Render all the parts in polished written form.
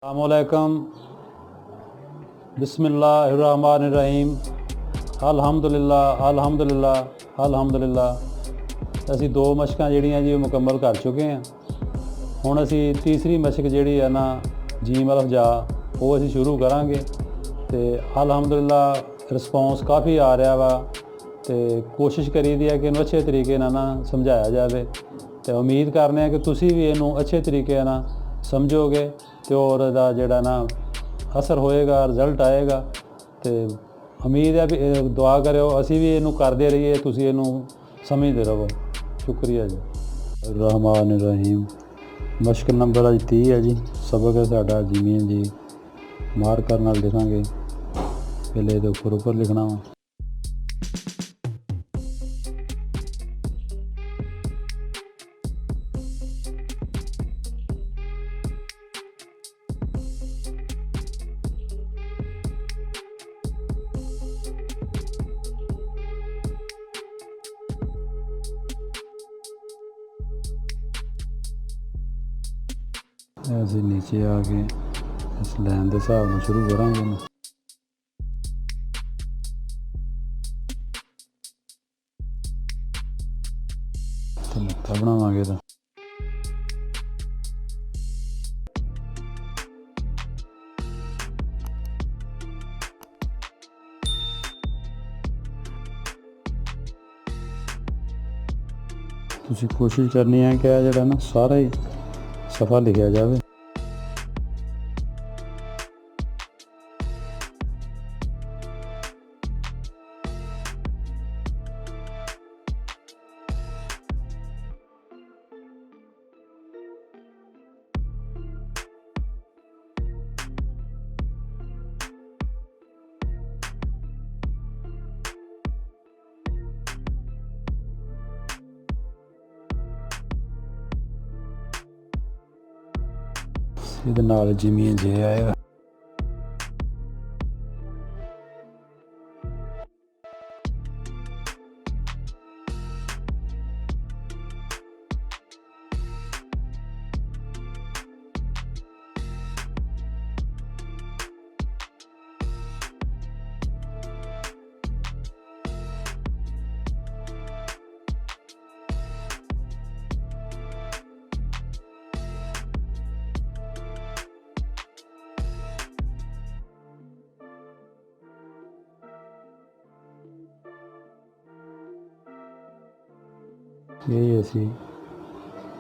अस्सलामुअलैकुम बिस्मिल्लाहिर्रहमानिर्रहीम अल्हम्दुलिल्लाह अल्हम्दुलिल्लाह अल्हम्दुलिल्लाह। ਅਸੀਂ ਦੋ ਮਸ਼ਕਾਂ ਜਿਹੜੀਆਂ ਜੀ ਉਹ ਮੁਕੰਮਲ ਕਰ ਚੁੱਕੇ ਹਾਂ। ਹੁਣ ਅਸੀਂ ਤੀਸਰੀ ਮਸ਼ਕ ਜਿਹੜੀ ਹੈ ਨਾ ਜੀਮ ਅਲਫ ਜਾ ਉਹ ਅਸੀਂ ਸ਼ੁਰੂ ਕਰਾਂਗੇ ਤੇ ਅਲਹਮਦੁਲਿल्लाह ਰਿਸਪੌਂਸ ਕਾਫੀ ਆ ਰਿਹਾ ਵਾ ਤੇ ਕੋਸ਼ਿਸ਼ ਕਰੀਦੀ ਹੈ ਕਿ ਇਹਨੂੰ ਅੱਛੇ ਤਰੀਕੇ ਨਾਲ ਨਾ ਸਮਝਾਇਆ ਜਾਵੇ ਤੇ ਉਮੀਦ ਕਰਨੇ ਆ ਕਿ ਤੁਸੀਂ ਵੀ ਇਹਨੂੰ ਅੱਛੇ ਤਰੀਕੇ ਨਾਲ ਸਮਝੋਗੇ ਤੇ ਔਰ ਇਹਦਾ ਜਿਹੜਾ ਨਾ ਅਸਰ ਹੋਏਗਾ, ਰਿਜ਼ਲਟ ਆਏਗਾ ਤੇ ਉਮੀਦ ਹੈ ਵੀ ਦੁਆ ਕਰਿਓ ਅਸੀਂ ਵੀ ਇਹਨੂੰ ਕਰਦੇ ਰਹੀਏ, ਤੁਸੀਂ ਇਹਨੂੰ ਸਮਝਦੇ ਰਹੋ। शुक्रिया जी। रहमान रहीम मश्क नंबर अज 30 है जी। सबक है साडा जिमें जी मार्कर नाल लिखांगे। पहले ये ऊपर लिखना वा। ਅਸੀਂ नीचे आ के इस लाइन के हिसाब ਨਾਲ शुरू करांगे ना। तो मत्था बनावांगे तो तुसीं कोशिश करनी है कि जिहड़ा ना सारा ही सफ़ा लिखा जाए। ਇਹਦੇ ਨਾਲ ਜਿਵੇਂ ਜੇ ਆਏਗਾ यही असी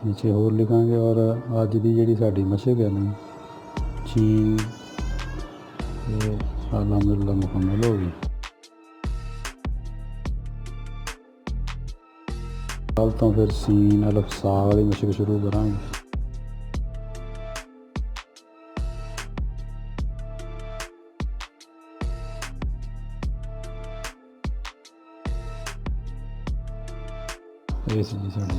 नीचे होर लिखांगे। और अज की जी साड़ी मशक है ना चीन ये अल्हम्दुलिल्लाह मुकम्मल हो गई। कल तो फिर सीन अलफ सा वाली मशक शुरू करांगे। ये सी जी साड़ी